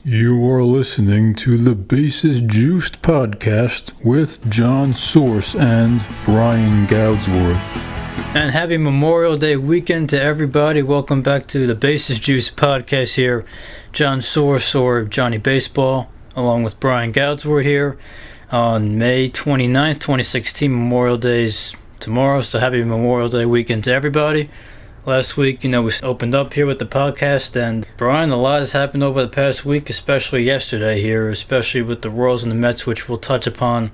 You are listening to the Bases Juiced podcast with John Source and Brian Goudsworth. And happy Memorial Day weekend to everybody. Welcome back to the Bases Juiced podcast here. John Source, or Johnny Baseball, along with Brian Goudsworth here on May 29th, 2016. Memorial Day's tomorrow, so happy Memorial Day weekend to everybody. Last week, we opened up here with the podcast, and Brian, a lot has happened over the past week, especially yesterday here, especially with the Royals and the Mets, which we'll touch upon.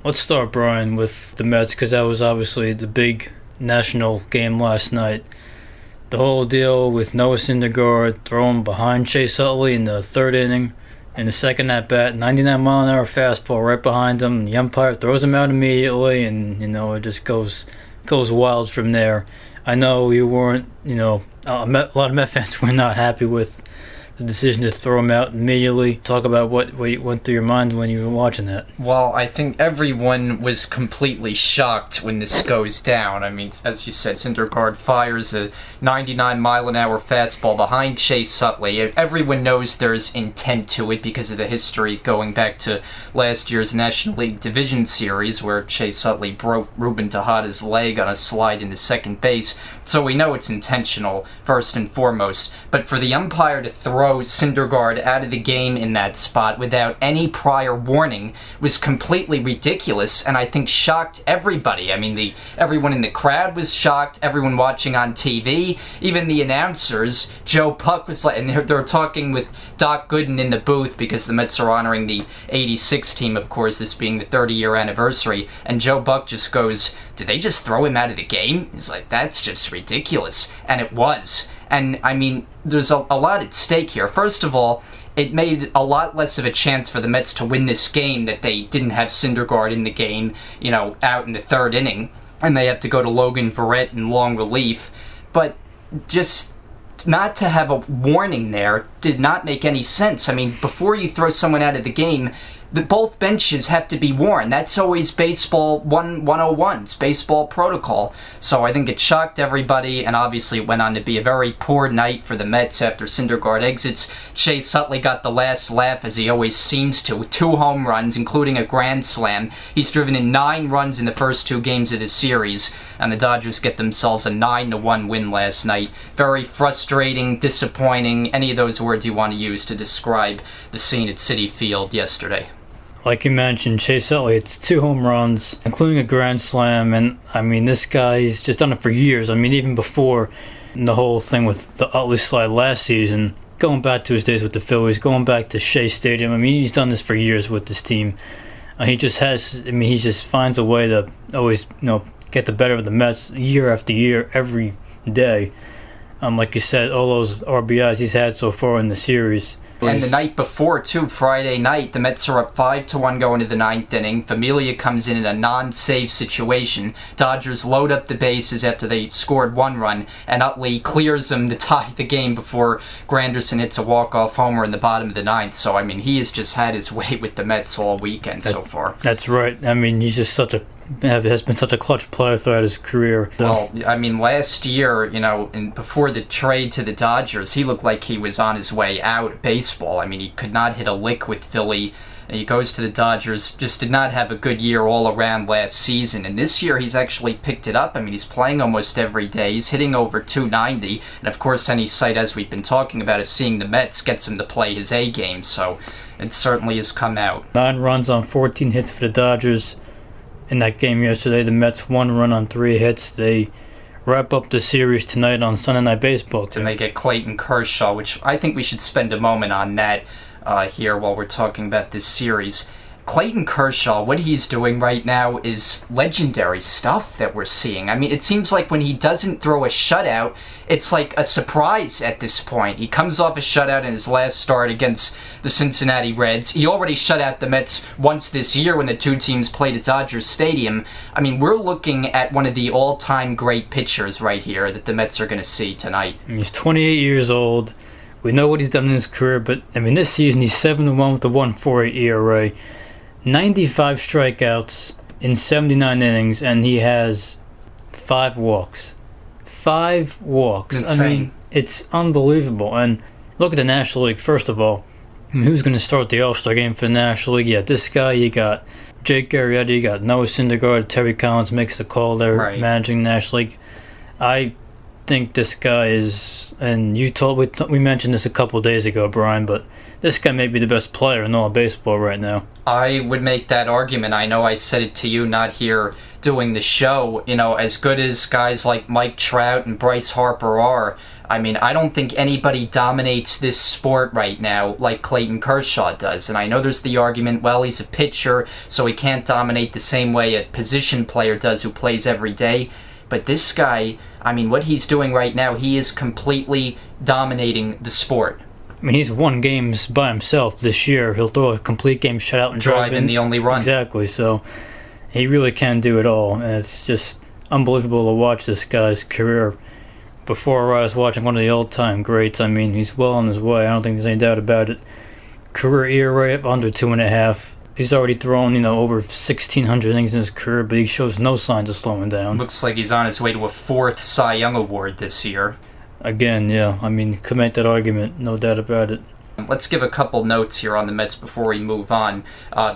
Let's start, Brian, with the Mets, because that was obviously the big national game last night. The whole deal with Noah Syndergaard throwing behind Chase Utley in the third inning, in the second at-bat, 99-mile-an-hour fastball right behind him, and the umpire throws him out immediately, and, it just goes wild from there. I know you weren't, a lot of Met fans were not happy with the decision to throw him out immediately. Talk about what went through your mind when you were watching that. Well, I think everyone was completely shocked when this goes down. I mean, as you said, Syndergaard fires a 99-mile-an-hour fastball behind Chase Utley. Everyone knows there's intent to it because of the history going back to last year's National League Division Series where Chase Utley broke Ruben Tejada's leg on a slide into second base. So we know it's intentional, first and foremost. But for the umpire to throw Syndergaard out of the game in that spot without any prior warning was completely ridiculous, and I think shocked everybody. I mean, everyone in the crowd was shocked, everyone watching on TV, even the announcers. Joe Buck was like, and they were talking with Doc Gooden in the booth because the Mets are honoring the '86 team, of course, this being the 30-year anniversary, and Joe Buck just goes, "Did they just throw him out of the game?" He's like, "That's just ridiculous," and it was. And, I mean, there's a lot at stake here. First of all, it made a lot less of a chance for the Mets to win this game that they didn't have Syndergaard in the game, out in the third inning, and they had to go to Logan Verrett in long relief. But just not to have a warning there did not make any sense. I mean, before you throw someone out of the game, both benches have to be warned. That's always baseball 101. It's baseball protocol. So I think it shocked everybody, and obviously it went on to be a very poor night for the Mets after Syndergaard exits. Chase Utley got the last laugh, as he always seems to, with 2 home runs, including a grand slam. He's driven in 9 runs in the first 2 games of the series, and the Dodgers get themselves a 9-1 win last night. Very frustrating, disappointing, any of those words you want to use to describe the scene at Citi Field yesterday. Like you mentioned, Chase Utley, it's 2 home runs, including a grand slam, and I mean, this guy's just done it for years. I mean, even before the whole thing with the Utley slide last season, going back to his days with the Phillies, going back to Shea Stadium, I mean, he's done this for years with this team. He just finds a way to always, get the better of the Mets year after year, every day. Like you said, all those RBIs he's had so far in the series. And the night before, too, Friday night, the Mets are up 5-1 going to the 9th inning. Familia comes in a non-save situation. Dodgers load up the bases after they scored 1 run, and Utley clears them to tie the game before Granderson hits a walk-off homer in the bottom of the 9th. So, I mean, he has just had his way with the Mets all weekend so far. That's right. I mean, he's just has been such a clutch player throughout his career. Well, I mean, last year, before the trade to the Dodgers, he looked like he was on his way out of baseball. I mean, he could not hit a lick with Philly. He goes to the Dodgers, just did not have a good year all around last season. And this year, he's actually picked it up. I mean, he's playing almost every day. He's hitting over .290. And, of course, any site, as we've been talking about, is seeing the Mets gets him to play his A game. So it certainly has come out. 9 runs on 14 hits for the Dodgers. In that game yesterday, the Mets 1 run on 3 hits. They wrap up the series tonight on Sunday Night Baseball. And they get Clayton Kershaw, which I think we should spend a moment on that here while we're talking about this series. Clayton Kershaw, what he's doing right now is legendary stuff that we're seeing. I mean, it seems like when he doesn't throw a shutout, it's like a surprise at this point. He comes off a shutout in his last start against the Cincinnati Reds. He already shut out the Mets once this year when the 2 teams played at Dodger Stadium. I mean, we're looking at one of the all-time great pitchers right here that the Mets are going to see tonight. He's 28 years old. We know what he's done in his career, but, I mean, this season he's 7-1 with a 1.48 ERA. 95 strikeouts in 79 innings, and he has 5 walks. 5 walks. Insane. I mean, it's unbelievable. And look at the National League, first of all. Who's going to start the All-Star game for the National League? Yeah, this guy, you got Jake Arrieta, you got Noah Syndergaard, Terry Collins makes the call there, Right. managing the National League. I think this guy is, and we mentioned this a couple of days ago, Brian, but this guy may be the best player in all of baseball right now. I would make that argument. I know I said it to you, not here doing the show. As good as guys like Mike Trout and Bryce Harper are, I don't think anybody dominates this sport right now like Clayton Kershaw does. And I know there's the argument, well, he's a pitcher, so he can't dominate the same way a position player does who plays every day. But this guy, what he's doing right now, he is completely dominating the sport. He's won games by himself this year. He'll throw a complete game shutout and drive in the only run. Exactly, so he really can do it all. And it's just unbelievable to watch this guy's career. Before I was watching one of the all-time greats, he's well on his way. I don't think there's any doubt about it. Career ERA of under 2.5. He's already thrown, over 1,600 innings in his career, but he shows no signs of slowing down. Looks like he's on his way to a 4th Cy Young Award this year. Again, yeah, could make that argument, no doubt about it. Let's give a couple notes here on the Mets before we move on.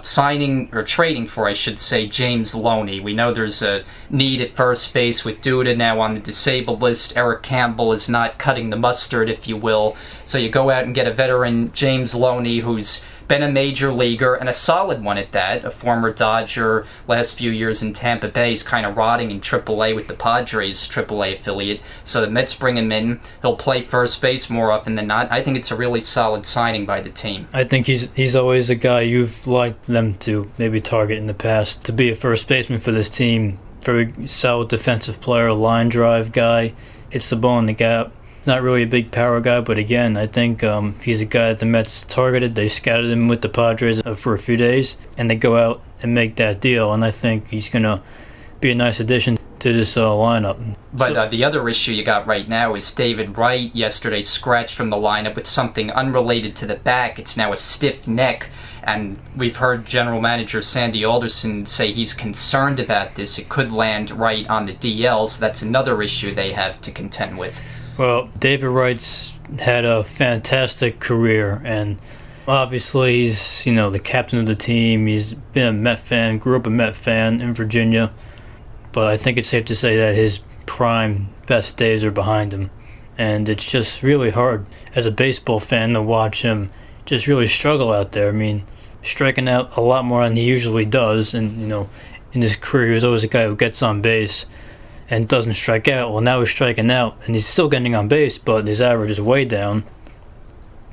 Trading for, I should say, James Loney. We know there's a need at first base with Duda now on the disabled list. Eric Campbell is not cutting the mustard, if you will. So you go out and get a veteran, James Loney, who's been a major leaguer, and a solid one at that, a former Dodger, last few years in Tampa Bay. He's kind of rotting in AAA with the Padres AAA affiliate. So the Mets bring him in. He'll play first base more often than not. I think it's a really solid signing by the team. I think he's always a guy you've liked them to maybe target in the past to be a first baseman for this team. Very solid defensive player, line drive guy, hits the ball in the gap. Not really a big power guy, but again, I think he's a guy that the Mets targeted. They scouted him with the Padres for a few days, and they go out and make that deal, and I think he's going to be a nice addition to this lineup. But the other issue you got right now is David Wright yesterday scratched from the lineup with something unrelated to the back. It's now a stiff neck, and we've heard General Manager Sandy Alderson say he's concerned about this. It could land Wright on the DL, so that's another issue they have to contend with. Well, David Wright's had a fantastic career, and obviously he's, the captain of the team. He's been a Met fan, grew up a Met fan in Virginia, but I think it's safe to say that his prime, best days are behind him. And it's just really hard as a baseball fan to watch him just really struggle out there. Striking out a lot more than he usually does, and, in his career, he's always a guy who gets on base and doesn't strike out. Well, now he's striking out, and he's still getting on base, but his average is way down.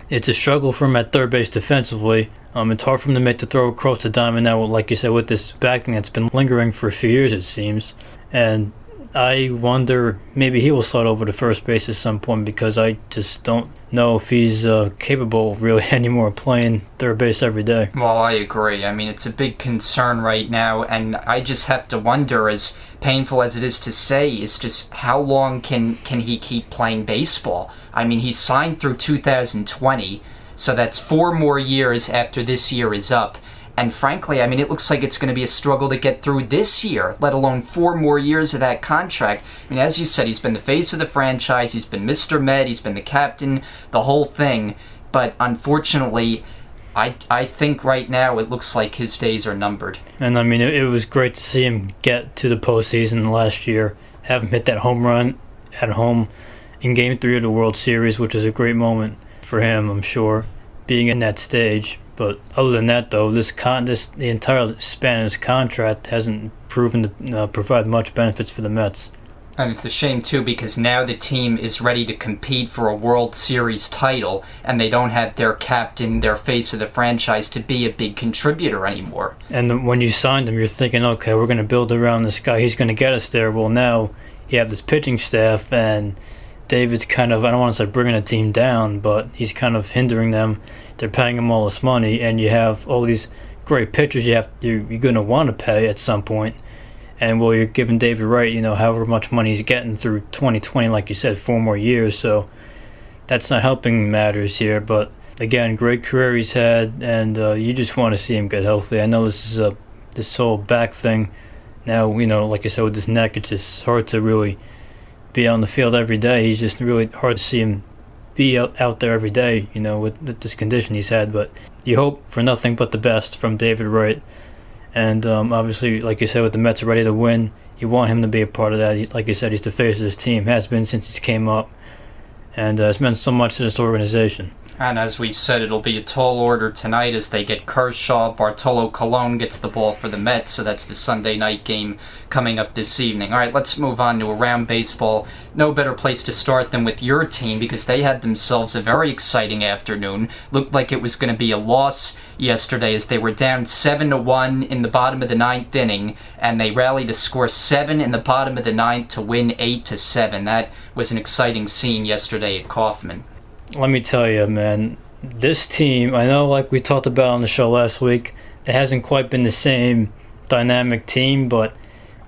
It's a struggle for him at third base defensively. It's hard for him to make the throw across the diamond now, like you said, with this back thing that's been lingering for a few years, it seems. And I wonder, maybe he will slide over to first base at some point, because I just don't know if he's capable really anymore of playing third base every day. Well, I agree. It's a big concern right now, and I just have to wonder, as painful as it is to say, is just how long can he keep playing baseball? He's signed through 2020, so that's 4 more years after this year is up. And frankly, it looks like it's going to be a struggle to get through this year, let alone 4 more years of that contract. As you said, he's been the face of the franchise, he's been Mr. Met, he's been the captain, the whole thing. But unfortunately, I think right now it looks like his days are numbered. And it was great to see him get to the postseason last year, have him hit that home run at home in Game 3 of the World Series, which was a great moment for him, I'm sure, being in that stage. But other than that, though, the entire span of his contract hasn't proven to provide much benefits for the Mets. And it's a shame, too, because now the team is ready to compete for a World Series title, and they don't have their captain, their face of the franchise, to be a big contributor anymore. And when you signed him, you're thinking, okay, we're going to build around this guy. He's going to get us there. Well, now you have this pitching staff, and David's kind of, I don't want to say bringing the team down, but he's kind of hindering them. They're paying him all this money, and you have all these great pitchers you're going to want to pay at some point. And well, you're giving David Wright, however much money he's getting through 2020, like you said, 4 more years. So that's not helping matters here. But again, great career he's had, and you just want to see him get healthy. I know this is this whole back thing. Now, like I said, with his neck, it's just hard to really be on the field every day. He's just really hard to see him be out there every day, with this condition he's had. But you hope for nothing but the best from David Wright. And obviously, like you said, with the Mets are ready to win, you want him to be a part of that. Like you said, he's the face of this team, has been since he came up, and it's meant so much to this organization. And as we said, it'll be a tall order tonight as they get Kershaw. Bartolo Colon gets the ball for the Mets, so that's the Sunday night game coming up this evening. All right, let's move on to Around Baseball. No better place to start than with your team because they had themselves a very exciting afternoon. Looked like it was going to be a loss yesterday as they were down 7-1 in the bottom of the ninth inning, and they rallied to score 7 in the bottom of the ninth to win 8-7. That was an exciting scene yesterday at Kauffman. Let me tell you, man, this team, I know like we talked about on the show last week, it hasn't quite been the same dynamic team, but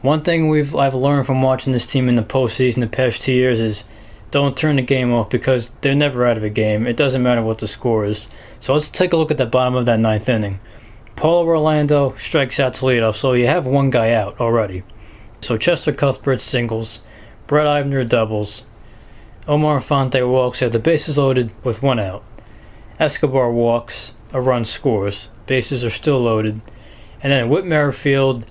one thing I've learned from watching this team in the postseason the past 2 years is don't turn the game off because they're never out of a game. It doesn't matter what the score is. So let's take a look at the bottom of that ninth inning. Paulo Orlando strikes out to lead off, so you have one guy out already. So Chester Cuthbert singles, Brett Eibner doubles, Omar Infante walks, have the bases loaded with one out. Escobar walks, a run scores, bases are still loaded, and then Whit Merrifield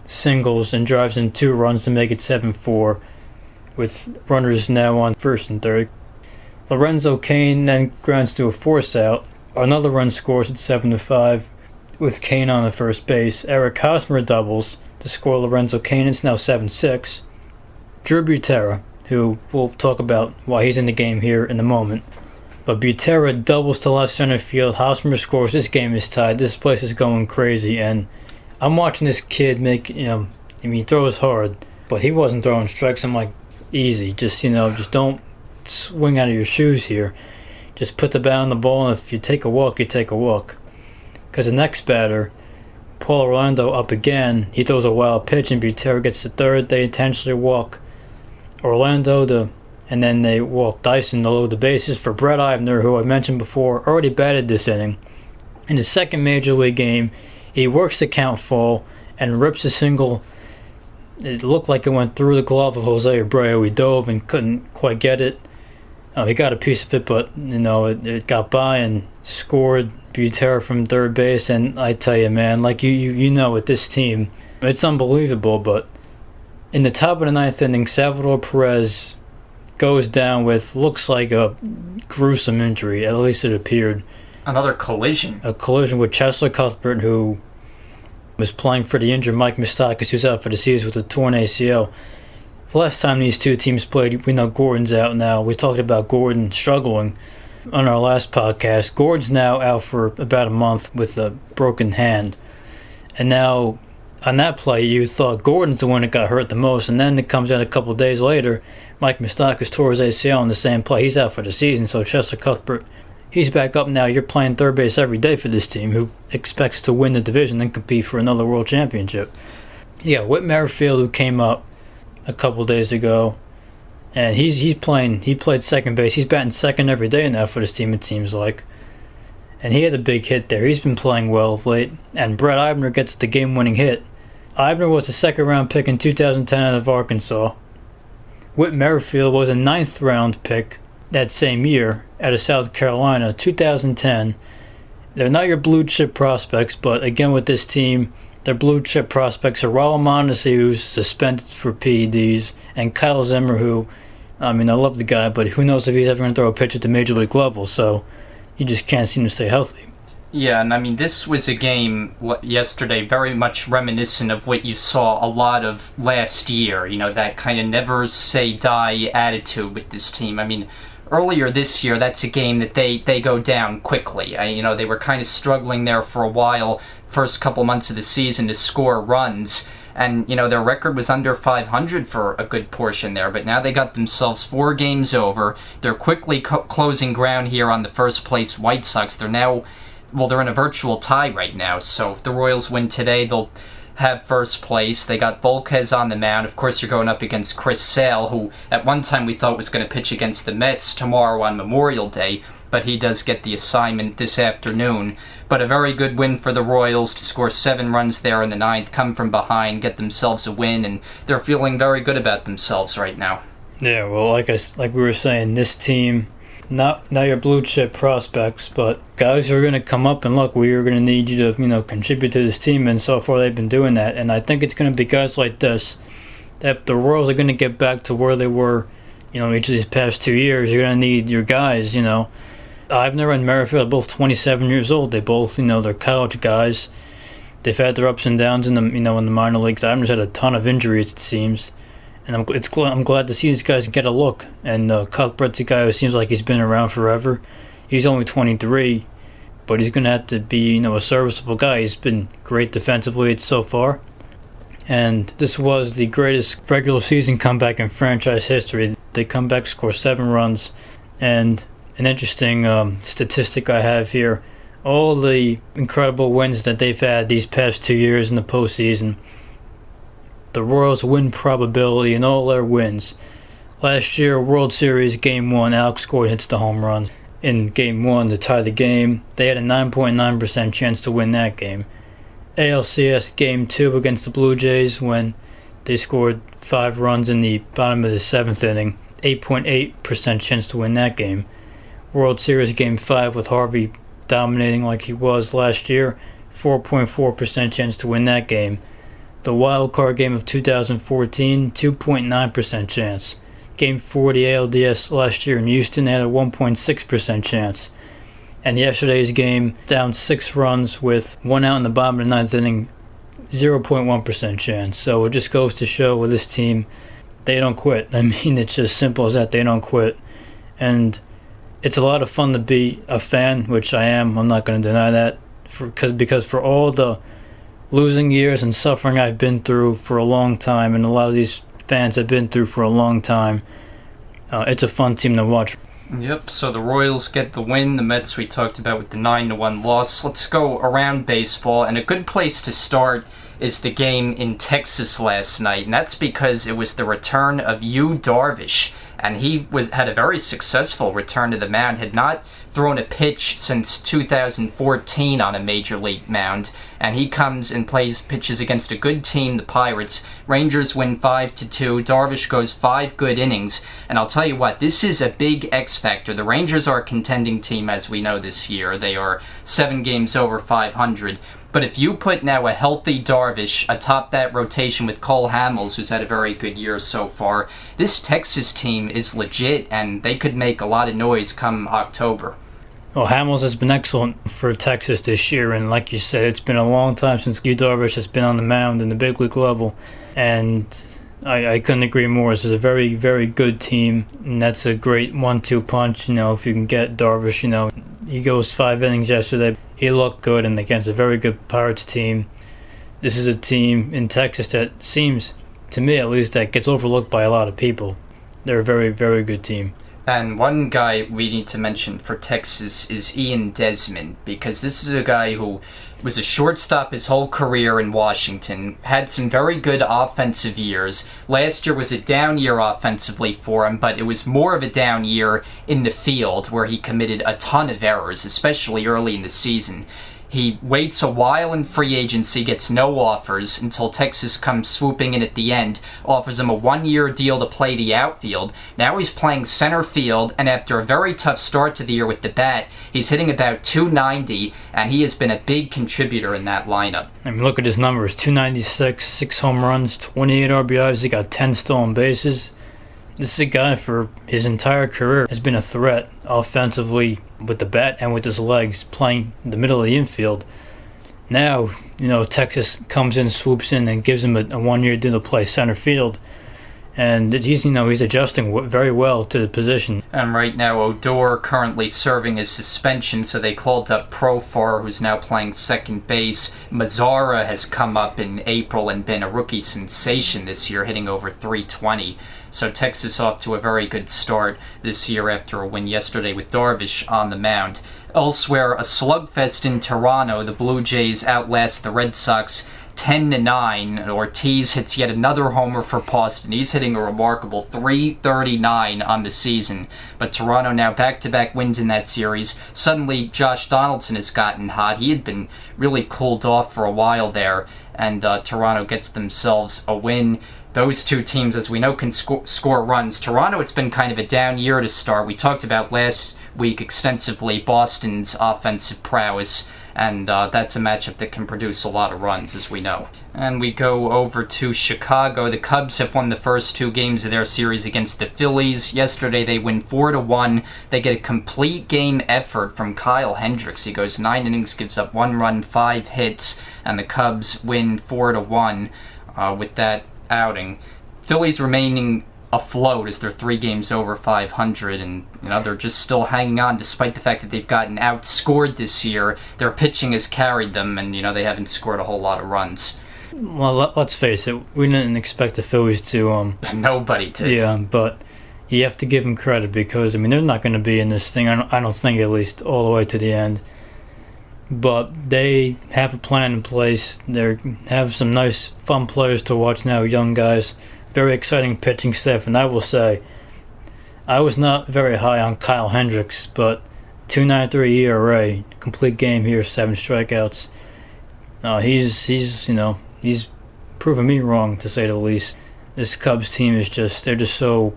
singles and drives in 2 runs to make it 7-4, with runners now on first and third. Lorenzo Cain then grounds to a force out. Another run scores at 7-5, with Cain on the first base. Eric Hosmer doubles to score Lorenzo Cain. It's now 7-6. Drew Butera, who we'll talk about why he's in the game here in a moment. But Butera doubles to left center field. Hosmer scores. This game is tied. This place is going crazy. And I'm watching this kid make, he throws hard, but he wasn't throwing strikes. I'm like, easy. Just don't swing out of your shoes here. Just put the bat on the ball, and if you take a walk, you take a walk. Because the next batter, Paul Orlando up again. He throws a wild pitch, and Butera gets to third. They intentionally walk Orlando and then they walk Dyson to load the bases for Brett Eibner, who I mentioned before, already batted this inning. In his second major league game, he works the count full and rips a single. It looked like it went through the glove of Jose Abreu. He dove and couldn't quite get it. He got a piece of it, but it got by and scored Butera from third base. And I tell you, man, like with this team, it's unbelievable, but in the top of the ninth inning, Salvador Perez goes down with looks like a gruesome injury. At least it appeared. Another collision. A collision with Chester Cuthbert, who was playing for the injured Mike Moustakas, who's out for the season with a torn ACL. The last time these two teams played, we know Gordon's out now. We talked about Gordon struggling on our last podcast. Gordon's now out for about a month with a broken hand. And now on that play, you thought Gordon's the one that got hurt the most, and then it comes out a couple of days later, Mike Moustakas tore his ACL in the same play. He's out for the season, so Chester Cuthbert, he's back up now. You're playing third base every day for this team, who expects to win the division and compete for another world championship. Yeah, Whit Merrifield, who came up a couple of days ago, and he played second base. He's batting second every day now for this team, it seems like. And he had a big hit there. He's been playing well of late. And Brett Eibner gets the game-winning hit. Eibner was a second-round pick in 2010 out of Arkansas. Whit Merrifield was a ninth-round pick that same year out of South Carolina, 2010. They're not your blue-chip prospects, but again with this team, their blue-chip prospects are Raul Mondesi, who's suspended for PEDs, and Kyle Zimmer, who, I love the guy, but who knows if he's ever going to throw a pitch at the major league level, so he just can't seem to stay healthy. Yeah, and this was a game yesterday very much reminiscent of what you saw a lot of last year, that kind of never say die attitude with this team. Earlier this year, that's a game that they go down quickly. They were kind of struggling there for a while, first couple months of the season, to score runs. And, their record was under 500 for a good portion there. But now they got themselves 4 games over. They're quickly closing ground here on the first place White Sox. They're in a virtual tie right now. So if the Royals win today, they'll have first place. They got Volquez on the mound. Of course, you're going up against Chris Sale, who at one time we thought was going to pitch against the Mets tomorrow on Memorial Day, but he does get the assignment this afternoon. But a very good win for the Royals to score 7 runs there in the ninth, come from behind, get themselves a win, and they're feeling very good about themselves right now. Yeah, well, like we were saying, this team, not your blue chip prospects, but guys who are going to come up and look, we are going to need you to, contribute to this team, and so far they've been doing that. And I think it's going to be guys like this, that if the Royals are going to get back to where they were, each of these past 2 years, you're going to need your guys, Eibner and Merrifield are both 27 years old. They both, they're college guys. They've had their ups and downs in the, in the minor leagues. Eibner's had a ton of injuries, it seems. And I'm glad to see these guys get a look. And Cuthbert's a guy who seems like he's been around forever. He's only 23, but he's going to have to be, a serviceable guy. He's been great defensively so far. And this was the greatest regular season comeback in franchise history. They come back, score 7 runs. And an interesting statistic I have here, all the incredible wins that they've had these past 2 years in the postseason, the Royals' win probability in all their wins. Last year, World Series Game 1, Alex Gordon hits the home run. In Game 1 to tie the game, they had a 9.9% chance to win that game. ALCS Game 2 against the Blue Jays, when they scored 5 runs in the bottom of the 7th inning, 8.8% chance to win that game. World Series Game 5 with Harvey dominating like he was last year, 4.4% chance to win that game. The wild card game of 2014, 2.9% chance. Game 4 of the ALDS last year in Houston had a 1.6% chance. And yesterday's game, down 6 runs with 1 out in the bottom of the 9th inning, 0.1% chance. So it just goes to show with this team, they don't quit. I mean, it's just simple as that. They don't quit. And it's a lot of fun to be a fan, which I am. I'm not going to deny that. Because for all the losing years and suffering I've been through for a long time, and a lot of these fans have been through for a long time, it's a fun team to watch. Yep, so the Royals get the win. The Mets we talked about with the 9-1 loss. Let's go around baseball, and a good place to start is the game in Texas last night, and that's because it was the return of Yu Darvish, and he had a very successful return to the mound, had not thrown a pitch since 2014 on a major league mound, and he comes and pitches against a good team, the Pirates. Rangers win 5-2. Darvish goes 5 good innings, and I'll tell you what, this is a big X factor. The Rangers are a contending team, as we know, this year. They are 7 games over 500. But if you put now a healthy Darvish atop that rotation with Cole Hamels, who's had a very good year so far, this Texas team is legit, and they could make a lot of noise come October. Well, Hamels has been excellent for Texas this year, and like you said, it's been a long time since Yu Darvish has been on the mound in the big league level, and I couldn't agree more. This is a very, very good team, and that's a great 1-2 punch. If you can get Darvish, he goes 5 innings yesterday. He looked good, and against a very good Pirates team. This is a team in Texas that seems, to me at least, that gets overlooked by a lot of people. They're a very, very good team. And one guy we need to mention for Texas is Ian Desmond, because this is a guy who was a shortstop his whole career in Washington, had some very good offensive years. Last year was a down year offensively for him, but it was more of a down year in the field, where he committed a ton of errors, especially early in the season. He waits a while in free agency, gets no offers, until Texas comes swooping in at the end, offers him a 1-year deal to play the outfield. Now he's playing center field, and after a very tough start to the year with the bat, he's hitting about .290, and he has been a big contributor in that lineup. I mean, look at his numbers: 296, 6 home runs, 28 RBIs. He got 10 stolen bases. This is a guy for his entire career has been a threat offensively with the bat and with his legs, playing the middle of the infield. Now, Texas comes in, swoops in, and gives him a 1-year deal to play center field. And he's adjusting very well to the position. And right now, Odor currently serving his suspension, so they called up Profar, who's now playing second base. Mazzara has come up in April and been a rookie sensation this year, hitting over .320. So Texas off to a very good start this year after a win yesterday with Darvish on the mound. Elsewhere, a slugfest in Toronto. The Blue Jays outlast the Red Sox 10-9. Ortiz hits yet another homer for Boston. He's hitting a remarkable .339 on the season. But Toronto now back-to-back wins in that series. Suddenly, Josh Donaldson has gotten hot. He had been really cooled off for a while there, and Toronto gets themselves a win. Those two teams, as we know, can score runs. Toronto, it's been kind of a down year to start. We talked about last week extensively Boston's offensive prowess, and that's a matchup that can produce a lot of runs, as we know. And we go over to Chicago. The Cubs have won the first 2 games of their series against the Phillies. Yesterday they win 4-1. They get a complete game effort from Kyle Hendricks. He goes 9 innings, gives up 1 run, 5 hits, and the Cubs win 4-1 with that outing. Phillies remaining afloat as they're 3 games over 500, and they're just still hanging on despite the fact that they've gotten outscored this year. Their pitching has carried them, and they haven't scored a whole lot of runs. Well, let's face it, we didn't expect the Phillies to Nobody did. Yeah, but you have to give them credit because they're not going to be in this thing, I don't think, at least all the way to the end. But they have a plan in place. They have some nice fun players to watch now, young guys. Very exciting pitching staff, and I will say, I was not very high on Kyle Hendricks, but 2.93 ERA, complete game here, 7 strikeouts. He's proven me wrong, to say the least. This Cubs team is they're just so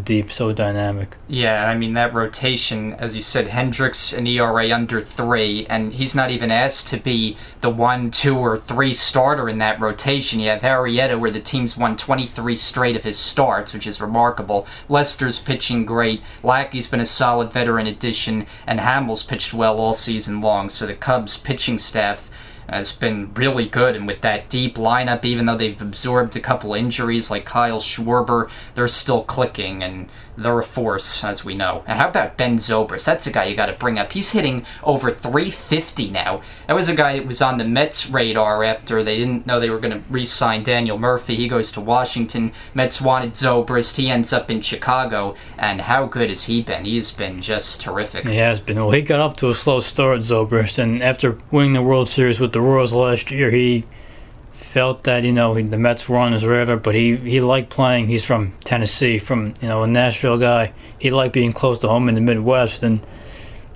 deep, so dynamic. Yeah, that rotation, as you said, Hendricks an ERA under 3, and he's not even asked to be the 1, 2, or 3 starter in that rotation. You have Arrieta, where the team's won 23 straight of his starts, which is remarkable. Lester's pitching great. Lackey's been a solid veteran addition, and Hamill's pitched well all season long. So the Cubs pitching staff has been really good, and with that deep lineup, even though they've absorbed a couple injuries like Kyle Schwarber, they're still clicking, and they're a force, as we know. And how about Ben Zobrist? That's a guy you got to bring up. He's hitting over 350 now. That was a guy that was on the Mets' radar after they didn't know they were going to re-sign Daniel Murphy. He goes to Washington. Mets wanted Zobrist. He ends up in Chicago, and how good has he been? He's been just terrific. He has been. Well, he got off to a slow start, Zobrist, and after winning the World Series with the Royals last year, he felt that the Mets were on his radar, but he liked playing. He's from Tennessee, from a Nashville guy. He liked being close to home in the Midwest, and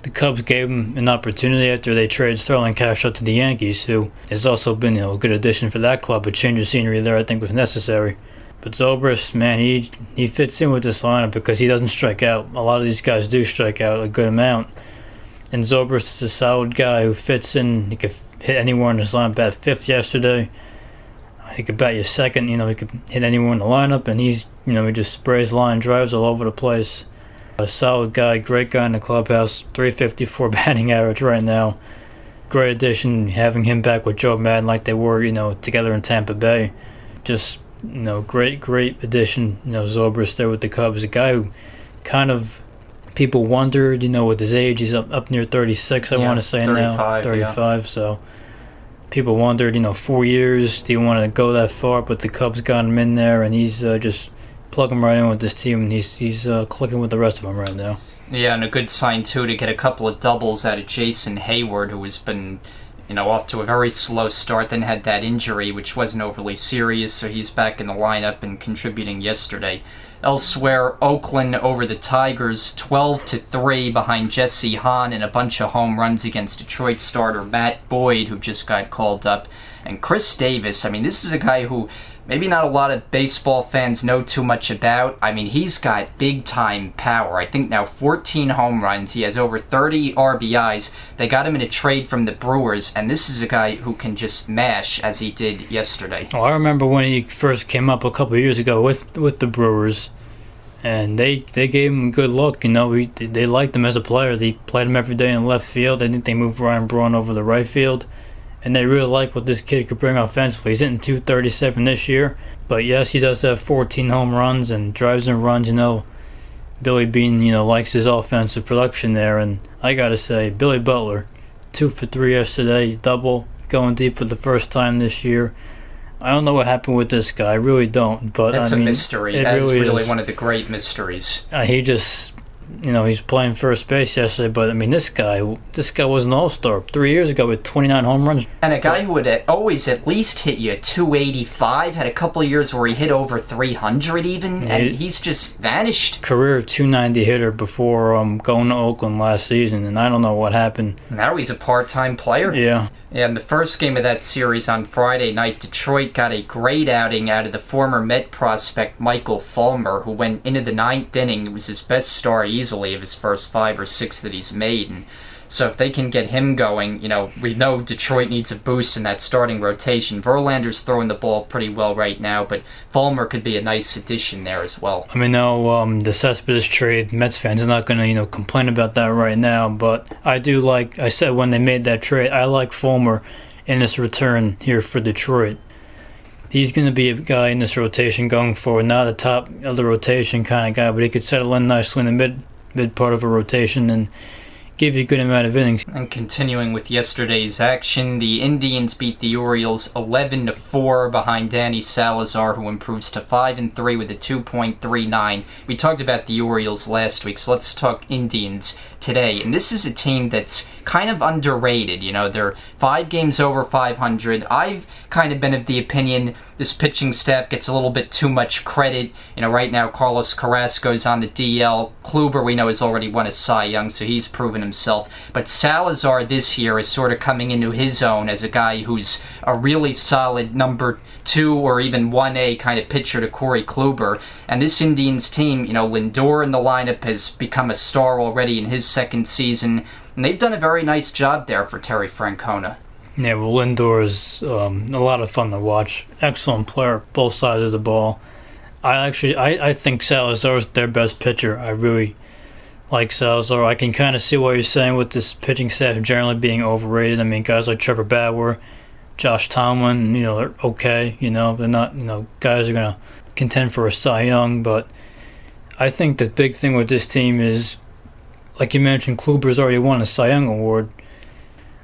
the Cubs gave him an opportunity after they traded Sterling Castro to the Yankees, who has also been a good addition for that club. A change of scenery there, I think, was necessary. But Zobrist, man, he fits in with this lineup because he doesn't strike out. A lot of these guys do strike out a good amount, and Zobrist is a solid guy who fits in. He could hit anyone in this lineup. Bat 5th yesterday. He could bat you 2nd. He could hit anyone in the lineup, and he just sprays line drives all over the place. A solid guy, great guy in the clubhouse. 354 batting average right now. Great addition, having him back with Joe Madden like they were, together in Tampa Bay. Just, great addition. Zobrist there with the Cubs. A guy who kind of people wondered, with his age, he's up near 36, I want to say 35, now. 35, yeah. So people wondered, 4 years, do you want to go that far? But the Cubs got him in there, and he's just plugging right in with this team, and he's clicking with the rest of them right now. Yeah, and a good sign, too, to get a couple of doubles out of Jason Hayward, who has been off to a very slow start, then had that injury, which wasn't overly serious, so he's back in the lineup and contributing yesterday. Elsewhere, Oakland over the Tigers, 12-3 behind Jesse Hahn and a bunch of home runs against Detroit starter Matt Boyd, who just got called up. And Chris Davis, this is a guy who maybe not a lot of baseball fans know too much about. He's got big-time power. I think now 14 home runs. He has over 30 RBIs. They got him in a trade from the Brewers, and this is a guy who can just mash as he did yesterday. Well, I remember when he first came up a couple of years ago with the Brewers, and they gave him a good look. They liked him as a player. They played him every day in left field. I think they moved Ryan Braun over the right field. And they really like what this kid could bring offensively. He's hitting .237 this year. But yes, he does have 14 home runs and drives and runs. Billy Beane, likes his offensive production there. And I got to say, Billy Butler, 2 for 3 yesterday, double, going deep for the first time this year. I don't know what happened with this guy. I really don't. But That's a mystery. That's really is one of the great mysteries. He just... he's playing first base yesterday, but this guy was an all-star 3 years ago with 29 home runs. And a guy who would always at least hit you 285, had a couple of years where he hit over 300 even, and he's just vanished. Career 290 hitter before going to Oakland last season, and I don't know what happened. Now he's a part-time player. Yeah. Yeah, in the first game of that series on Friday night, Detroit got a great outing out of the former Met prospect Michael Fulmer, who went into the 9th inning. It was his best start. He easily of his first 5 or 6 that he's made. And so if they can get him going, we know Detroit needs a boost in that starting rotation. Verlander's throwing the ball pretty well right now, but Vollmer could be a nice addition there as well. I mean, no, the Cespedes trade, Mets fans are not going to, complain about that right now, but I do like, I said when they made that trade, I like Vollmer in this return here for Detroit. He's going to be a guy in this rotation going forward, not a top of the rotation kind of guy, but he could settle in nicely in the mid part of a rotation and give you a good amount of innings. And continuing with yesterday's action, the Indians beat the Orioles 11-4 behind Danny Salazar, who improves to 5-3 with a 2.39. We talked about the Orioles last week, so let's talk Indians today. And this is a team that's kind of underrated. They're 5 games over 500. I've kind of been of the opinion this pitching staff gets a little bit too much credit. Right now Carlos Carrasco's on the DL. Kluber, we know, has already won a Cy Young, so he's proven himself. But Salazar this year is sort of coming into his own as a guy who's a really solid number 2 or even 1A kind of pitcher to Corey Kluber. And this Indians team, Lindor in the lineup has become a star already in his second season. And they've done a very nice job there for Terry Francona. Yeah, well, Lindor is a lot of fun to watch. Excellent player, both sides of the ball. I think Salazar is their best pitcher. I really like Salazar. I can kind of see what you're saying with this pitching staff generally being overrated. I mean, guys like Trevor Bauer, Josh Tomlin, they're okay. They're not, guys who are going to contend for a Cy Young. But I think the big thing with this team is, like you mentioned, Kluber's already won a Cy Young award.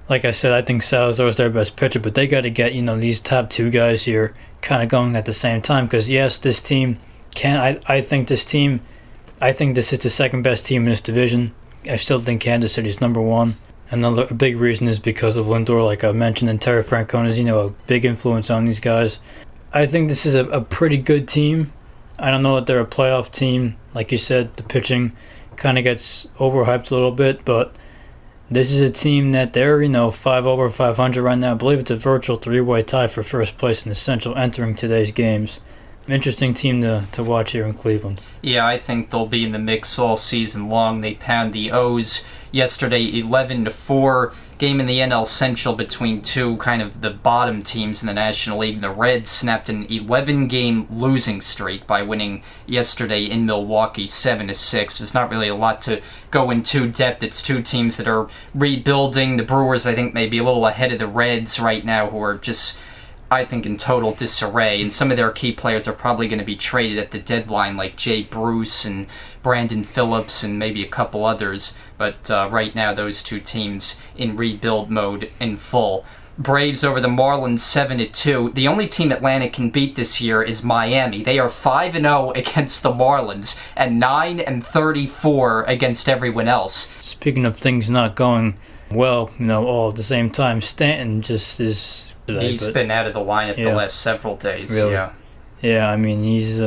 Like I said, I think Salazar is their best pitcher, but they got to get, these top 2 guys here kind of going at the same time. Because, yes, this team can. I think this is the second best team in this division. I still think Kansas City's number 1. Another big reason is because of Lindor, like I mentioned, and Terry Francona is, a big influence on these guys. I think this is a pretty good team. I don't know that they're a playoff team. Like you said, the pitching kind of gets overhyped a little bit, but this is a team that they're, 5 over 500 right now. I believe it's a virtual 3-way tie for first place in the Central entering today's games. Interesting team to watch here in Cleveland. Yeah, I think they'll be in the mix all season long. They pound the O's yesterday 11-4. Game in the NL Central between 2 kind of the bottom teams in the National League. The Reds snapped an 11-game losing streak by winning yesterday in Milwaukee 7-6. There's not really a lot to go into depth. It's 2 teams that are rebuilding. The Brewers, I think, may be a little ahead of the Reds right now, who are just, I think, in total disarray, and some of their key players are probably going to be traded at the deadline, like Jay Bruce and Brandon Phillips and maybe a couple others, but right now those 2 teams in rebuild mode in full. Braves over the Marlins 7-2. The only team Atlanta can beat this year is Miami. They are 5-0 against the Marlins and 9-34 against everyone else. Speaking of things not going well, all at the same time, Stanton just is... He's been out of the lineup the last several days. Really? Yeah, I mean, he's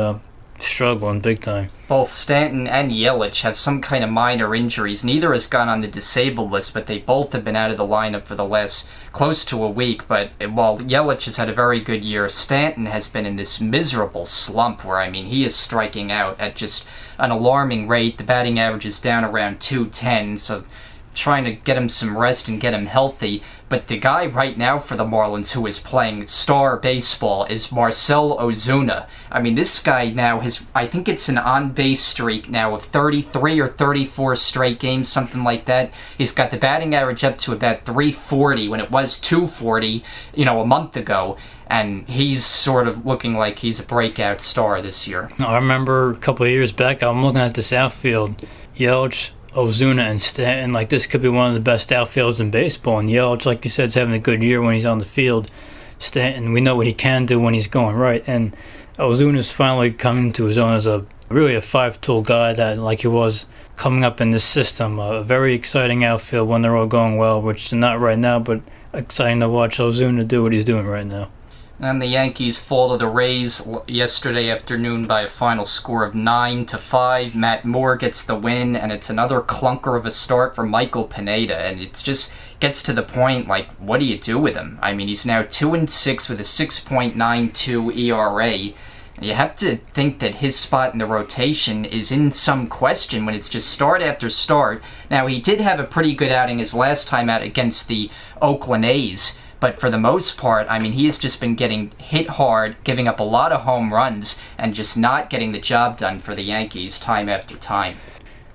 struggling big time. Both Stanton and Yelich have some kind of minor injuries. Neither has gone on the disabled list, but they both have been out of the lineup for the last close to a week. But while Yelich has had a very good year, Stanton has been in this miserable slump where, he is striking out at just an alarming rate. The batting average is down around 210, so trying to get him some rest and get him healthy. But the guy right now for the Marlins who is playing star baseball is Marcell Ozuna. This guy now has, I think it's an on-base streak now of 33 or 34 straight games, something like that. He's got the batting average up to about 340 when it was 240, a month ago. And he's sort of looking like he's a breakout star this year. I remember a couple of years back, I'm looking at this outfield. Yelich, Ozuna, and Stanton, this could be one of the best outfields in baseball. And Yelich, like you said, is having a good year when he's on the field. Stanton, we know what he can do when he's going right. And Ozuna's finally coming to his own as really a 5-tool guy that, like he was coming up in this system. A very exciting outfield when they're all going well, which they're not right now, but exciting to watch Ozuna do what he's doing right now. And the Yankees fall to the Rays yesterday afternoon by a final score of 9-5. Matt Moore gets the win, and it's another clunker of a start for Michael Pineda. And it just gets to the point, what do you do with him? He's now 2-6 with a 6.92 ERA. You have to think that his spot in the rotation is in some question when it's just start after start. Now, he did have a pretty good outing his last time out against the Oakland A's, but for the most part, I mean, he has just been getting hit hard, giving up a lot of home runs, and just not getting the job done for the Yankees time after time.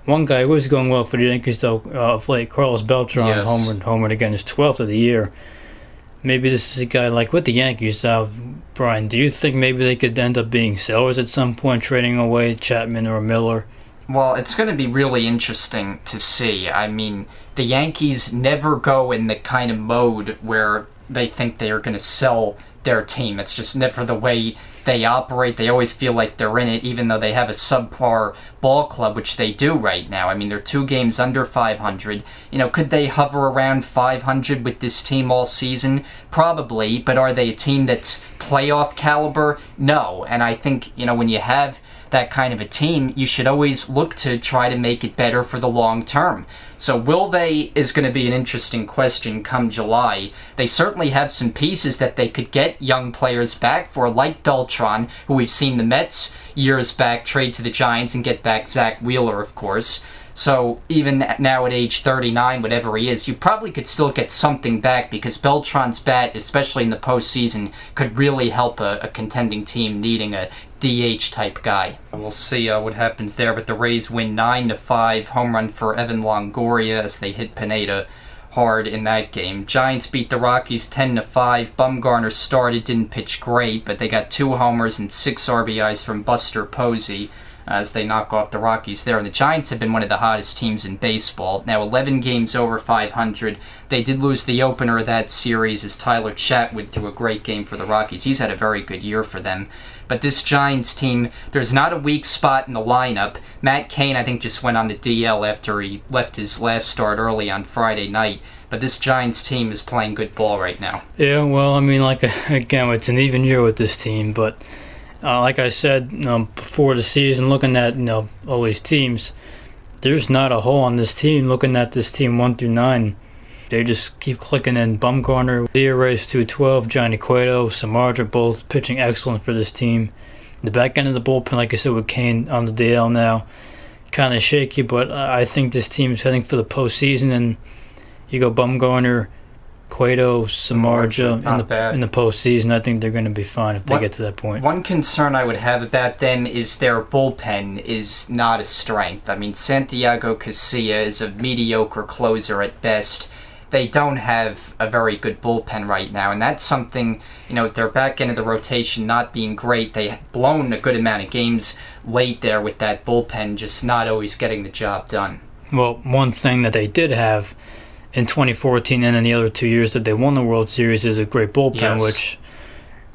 One guy who was going well for the Yankees, though, of late, Carlos Beltran, Yes. homered again, his 12th of the year. Maybe this is a guy like with the Yankees now, Brian. Do you think maybe they could end up being sellers at some point, trading away Chapman or Miller? Well, it's going to be really interesting to see. I mean, the Yankees never go in the kind of mode where they think they are going to sell their team. It's just never the way they operate. They always feel like they're in it, even though they have a subpar ball club, which they do right now. I mean, they're 2 games under 500. Could they hover around 500 with this team all season? Probably, but are they a team that's playoff caliber? No. And I think, when you have that kind of a team, you should always look to try to make it better for the long term. So will they is going to be an interesting question come July. They certainly have some pieces that they could get young players back for, like Beltran, who we've seen the Mets years back trade to the Giants and get back Zach Wheeler, of course. So even now at age 39, whatever he is, you probably could still get something back because Beltran's bat, especially in the postseason, could really help a contending team needing a DH type guy. We'll see what happens there, but the Rays win 9-5, home run for Evan Longoria as they hit Pineda hard in that game. Giants beat the Rockies 10-5. Bumgarner started, didn't pitch great, but they got 2 homers and 6 RBIs from Buster Posey as they knock off the Rockies there. And the Giants have been one of the hottest teams in baseball. Now 11 games over 500. They did lose the opener of that series as Tyler Chatwood threw a great game for the Rockies. He's had a very good year for them. But this Giants team, there's not a weak spot in the lineup. Matt Cain, I think, just went on the DL after he left his last start early on Friday night. But this Giants team is playing good ball right now. Yeah, well, I mean, again, it's an even year with this team, but like I said, before the season, looking at all these teams, there's not a hole on this team. Looking at this team 1 through 9, they just keep clicking in. Bumgarner, ERA's 2.12, Johnny Cueto, Samardzija, both pitching excellent for this team. The back end of the bullpen, like I said, with Kane on the DL now, kind of shaky, but I think this team's heading for the postseason, and you go Bumgarner, Cueto, Samardzija in the postseason. I think they're going to be fine if they get to that point. One concern I would have about them is their bullpen is not a strength. I mean, Santiago Casilla is a mediocre closer at best. They don't have a very good bullpen right now, and that's something, their back end of the rotation not being great. They've blown a good amount of games late there with that bullpen just not always getting the job done. Well, one thing that they did have in 2014 and in the other 2 years that they won the World Series is a great bullpen, yes. Which,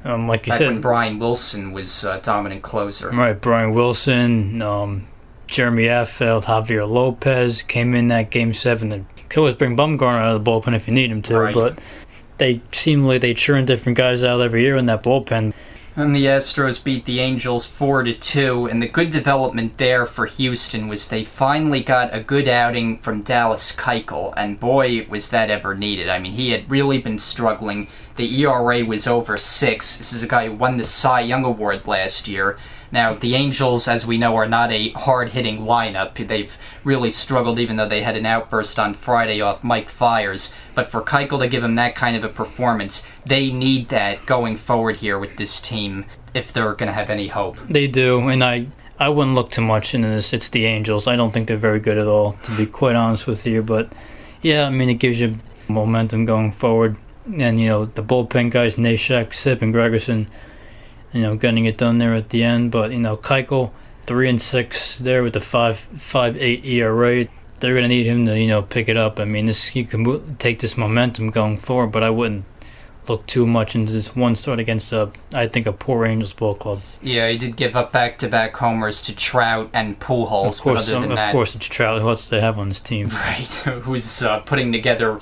like you Back said, when Brian Wilson was dominant closer. Right, Brian Wilson, Jeremy Affeldt, Javier Lopez came in that Game 7 and could always bring Bumgarner out of the bullpen if you need him to, right. But they seem like they churn different guys out every year in that bullpen. And the Astros beat the Angels 4-2, and the good development there for Houston was they finally got a good outing from Dallas Keuchel, and boy, was that ever needed. I mean, he had really been struggling. The ERA was over 6. This is a guy who won the Cy Young Award last year. Now, the Angels, as we know, are not a hard-hitting lineup. They've really struggled, even though they had an outburst on Friday off Mike Fiers. But for Keuchel to give him that kind of a performance, they need that going forward here with this team if they're going to have any hope. They do, and I wouldn't look too much into this. It's the Angels. I don't think they're very good at all, to be quite honest with you. But, yeah, I mean, it gives you momentum going forward. And, the bullpen guys, Neshek, Sipp, and Gregerson, getting it done there at the end. But, Keuchel, 3-6 there with the 5.58 ERA. They're going to need him to, pick it up. I mean, you can take this momentum going forward, but I wouldn't look too much into this one start against, I think, a poor Angels ball club. Yeah, he did give up back-to-back homers to Trout and Pujols. Of course, it's Trout. Who else do they have on this team? Right, who's putting together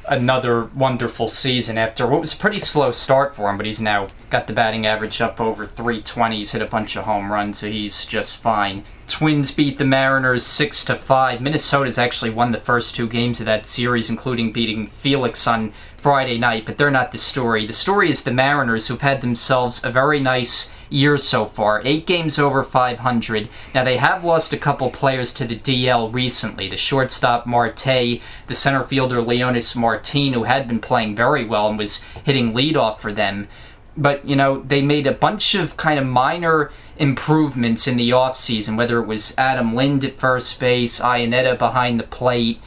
another wonderful season after what was a pretty slow start for him, but he's now got the batting average up over 320. He's hit a bunch of home runs, so he's just fine. Twins beat the Mariners 6-5. Minnesota's actually won the first 2 games of that series, including beating Felix on Friday night, but they're not the story. The story is the Mariners, who've had themselves a very nice year so far. 8 games over 500. Now, they have lost a couple players to the DL recently. The shortstop Marte, the center fielder Leonis Martin, who had been playing very well and was hitting leadoff for them. But, they made a bunch of kind of minor improvements in the offseason, whether it was Adam Lind at first base, Iannetta behind the plate,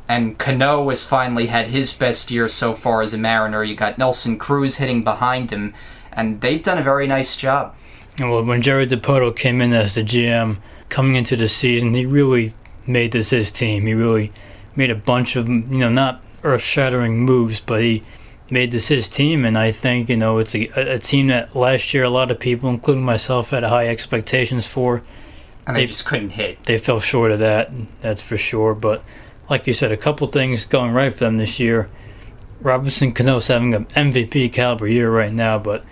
and Cano has finally had his best year so far as a Mariner. You got Nelson Cruz hitting behind him, and they've done a very nice job. Well, when Jerry DiPoto came in as the GM coming into the season, he really made this his team. He really made a bunch of, not earth-shattering moves, but he made this his team, and I think, it's a team that last year a lot of people, including myself, had high expectations for. And they just couldn't hit. They fell short of that, that's for sure. But like you said, a couple things going right for them this year. Robinson Cano's having an MVP caliber year right now, but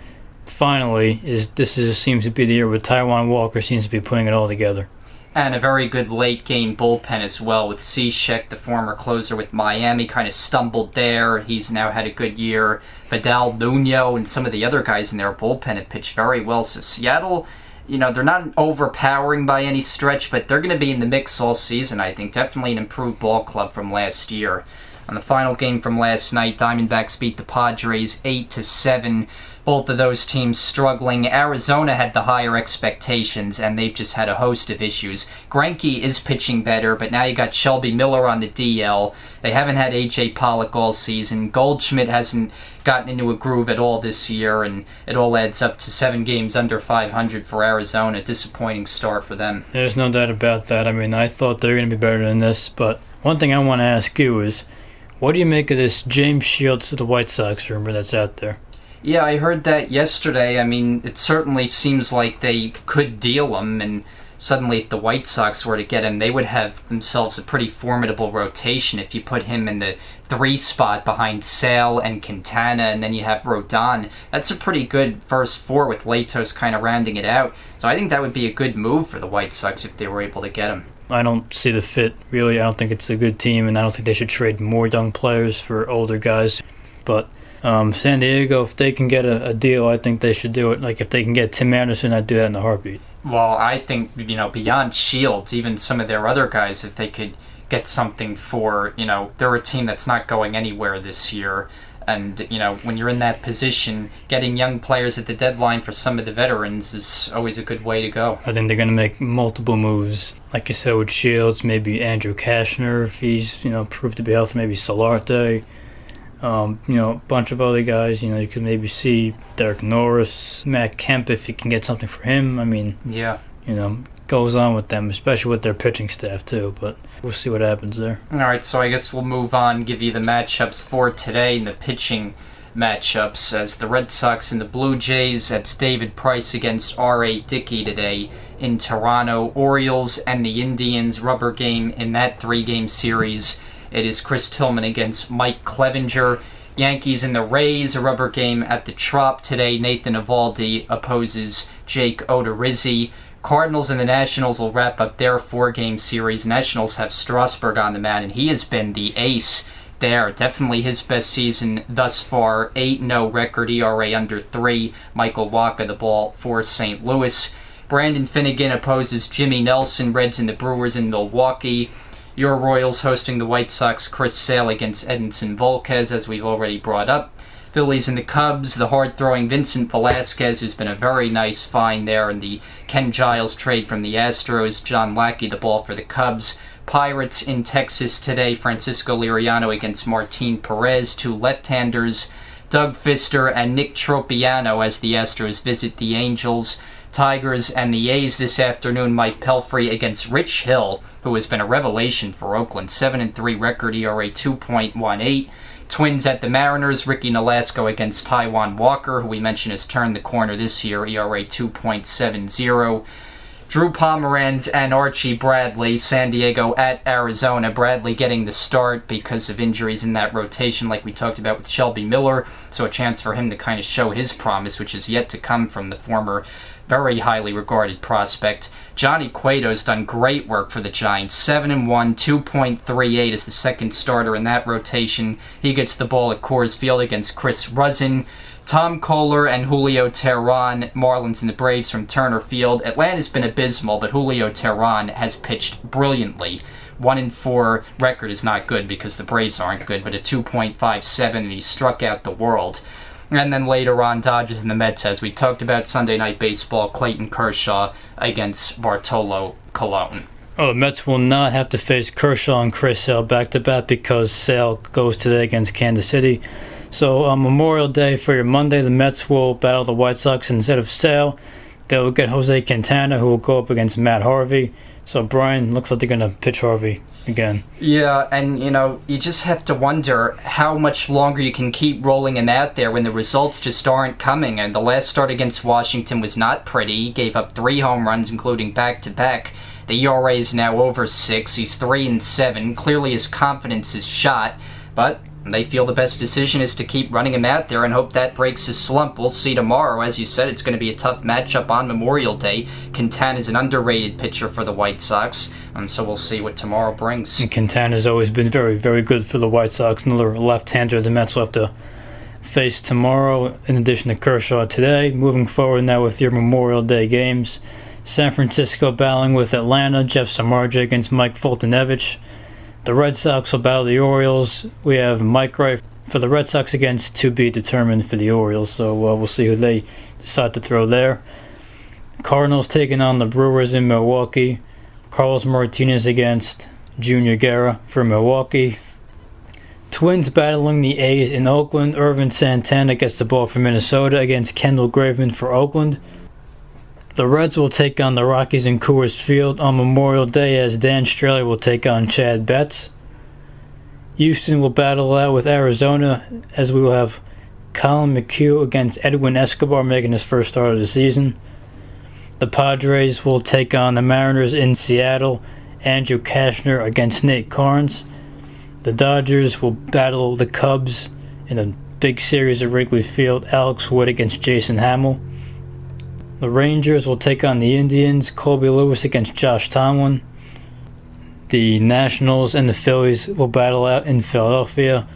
finally, seems to be the year where Taijuan Walker seems to be putting it all together. And a very good late-game bullpen as well, with Cishek, the former closer with Miami, kind of stumbled there. He's now had a good year. Vidal Nuno and some of the other guys in their bullpen have pitched very well. So Seattle, they're not overpowering by any stretch, but they're going to be in the mix all season, I think. Definitely an improved ball club from last year. On the final game from last night, Diamondbacks beat the Padres 8-7. Both of those teams struggling. Arizona had the higher expectations, and they've just had a host of issues. Greinke is pitching better, but now you got Shelby Miller on the DL. They haven't had A.J. Pollock all season. Goldschmidt hasn't gotten into a groove at all this year, and it all adds up to 7 games under 500 for Arizona. Disappointing start for them. There's no doubt about that. I mean, I thought they were going to be better than this, but one thing I want to ask you is, what do you make of this James Shields to the White Sox rumor that's out there? Yeah, I heard that yesterday. I mean, it certainly seems like they could deal him, and suddenly if the White Sox were to get him, they would have themselves a pretty formidable rotation if you put him in the 3 spot behind Sale and Quintana, and then you have Rodon. That's a pretty good first 4 with Latos kind of rounding it out. So I think that would be a good move for the White Sox if they were able to get him. I don't see the fit, really. I don't think it's a good team, and I don't think they should trade more young players for older guys. But San Diego, if they can get a deal, I think they should do it. Like, if they can get Tim Anderson, I'd do that in a heartbeat. Well, I think, beyond Shields, even some of their other guys, if they could get something for, they're a team that's not going anywhere this year. And, when you're in that position, getting young players at the deadline for some of the veterans is always a good way to go. I think they're going to make multiple moves. Like you said with Shields, maybe Andrew Kashner, if he's, proved to be healthy, maybe Solarte. A bunch of other guys. You could maybe see Derek Norris, Matt Kemp, if you can get something for him. I mean, yeah. Goes on with them, especially with their pitching staff too, but we'll see what happens there. Alright, so I guess we'll move on, give you the matchups for today and the pitching matchups. As the Red Sox and the Blue Jays, that's David Price against R.A. Dickey today in Toronto. Orioles and the Indians, rubber game in that 3-game series. It is Chris Tillman against Mike Clevenger. Yankees and the Rays, a rubber game at the Trop today. Nathan Eovaldi opposes Jake Odorizzi. Cardinals and the Nationals will wrap up their 4-game series. Nationals have Strasburg on the mound, and he has been the ace there. Definitely his best season thus far. 8-0 record, ERA under 3. Michael Wacha the ball for St. Louis. Brandon Finnegan opposes Jimmy Nelson. Reds and the Brewers in Milwaukee. Your Royals hosting the White Sox. Chris Sale against Edinson Volquez, as we've already brought up. Phillies and the Cubs, the hard-throwing Vincent Velasquez, who's been a very nice find there in the Ken Giles trade from the Astros. John Lackey, the ball for the Cubs. Pirates in Texas today, Francisco Liriano against Martin Perez, 2 left-handers. Doug Fister and Nick Tropiano as the Astros visit the Angels. Tigers and the A's this afternoon, Mike Pelfrey against Rich Hill, who has been a revelation for Oakland. 7-3 record, ERA 2.18. Twins at the Mariners, Ricky Nolasco against Taijuan Walker, who we mentioned has turned the corner this year, ERA 2.70. Drew Pomeranz and Archie Bradley, San Diego at Arizona. Bradley getting the start because of injuries in that rotation like we talked about with Shelby Miller, so a chance for him to kind of show his promise, which is yet to come from the former very highly regarded prospect. Johnny Cueto's done great work for the Giants. 7-1, 2.38 as the second starter in that rotation. He gets the ball at Coors Field against Chris Rusin. Tom Kohler and Julio Teheran, Marlins and the Braves from Turner Field. Atlanta's been abysmal, but Julio Teheran has pitched brilliantly. 1-4 record is not good because the Braves aren't good, but a 2.57, and he struck out the world. And then later on, Dodgers and the Mets, as we talked about Sunday Night Baseball, Clayton Kershaw against Bartolo Colon. Oh, the Mets will not have to face Kershaw and Chris Sale back-to-back because Sale goes today against Kansas City. So on Memorial Day for your Monday, the Mets will battle the White Sox. Instead of Sale, they'll get Jose Quintana, who will go up against Matt Harvey. So Brian, looks like they're going to pitch Harvey again. Yeah, and you just have to wonder how much longer you can keep rolling him out there when the results just aren't coming. And the last start against Washington was not pretty. He gave up 3 home runs, including back-to-back. The ERA is now over 6. He's 3-7. Clearly his confidence is shot, but they feel the best decision is to keep running him out there and hope that breaks his slump. We'll see tomorrow. As you said, it's going to be a tough matchup on Memorial Day. Quintana is an underrated pitcher for the White Sox, and so we'll see what tomorrow brings. And Quintana's always been very, very good for the White Sox. Another left-hander the Mets will have to face tomorrow, in addition to Kershaw today. Moving forward now with your Memorial Day games. San Francisco battling with Atlanta, Jeff Samardzija against Mike Foltynewicz. The Red Sox will battle the Orioles. We have Mike Wright for the Red Sox against to be determined for the Orioles, so we'll see who they decide to throw there. Cardinals taking on the Brewers in Milwaukee. Carlos Martinez against Junior Guerra for Milwaukee. Twins battling the A's in Oakland. Irvin Santana gets the ball for Minnesota against Kendall Graveman for Oakland. The Reds will take on the Rockies in Coors Field on Memorial Day as Dan Straley will take on Chad Betts. Houston will battle out with Arizona as we will have Colin McHugh against Edwin Escobar making his first start of the season. The Padres will take on the Mariners in Seattle, Andrew Kashner against Nate Carnes. The Dodgers will battle the Cubs in a big series at Wrigley Field, Alex Wood against Jason Hamill. The Rangers will take on the Indians, Colby Lewis against Josh Tomlin. The Nationals and the Phillies will battle out in Philadelphia,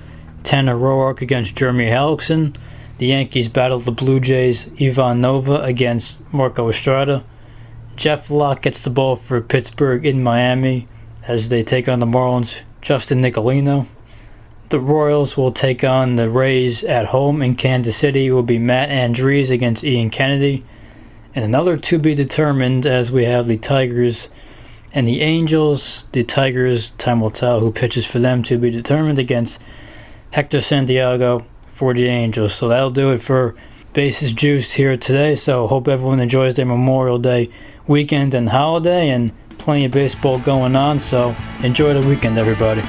Tanner Roark against Jeremy Hellickson. The Yankees battle the Blue Jays, Ivan Nova against Marco Estrada. Jeff Locke gets the ball for Pittsburgh in Miami as they take on the Marlins, Justin Nicolino. The Royals will take on the Rays at home in Kansas City. It will be Matt Andrees against Ian Kennedy. And another to be determined as we have the Tigers and the Angels. The Tigers, time will tell who pitches for them, to be determined against Hector Santiago for the Angels. So that'll do it for Bases Juiced here today. So hope everyone enjoys their Memorial Day weekend and holiday, and plenty of baseball going on. So enjoy the weekend, everybody.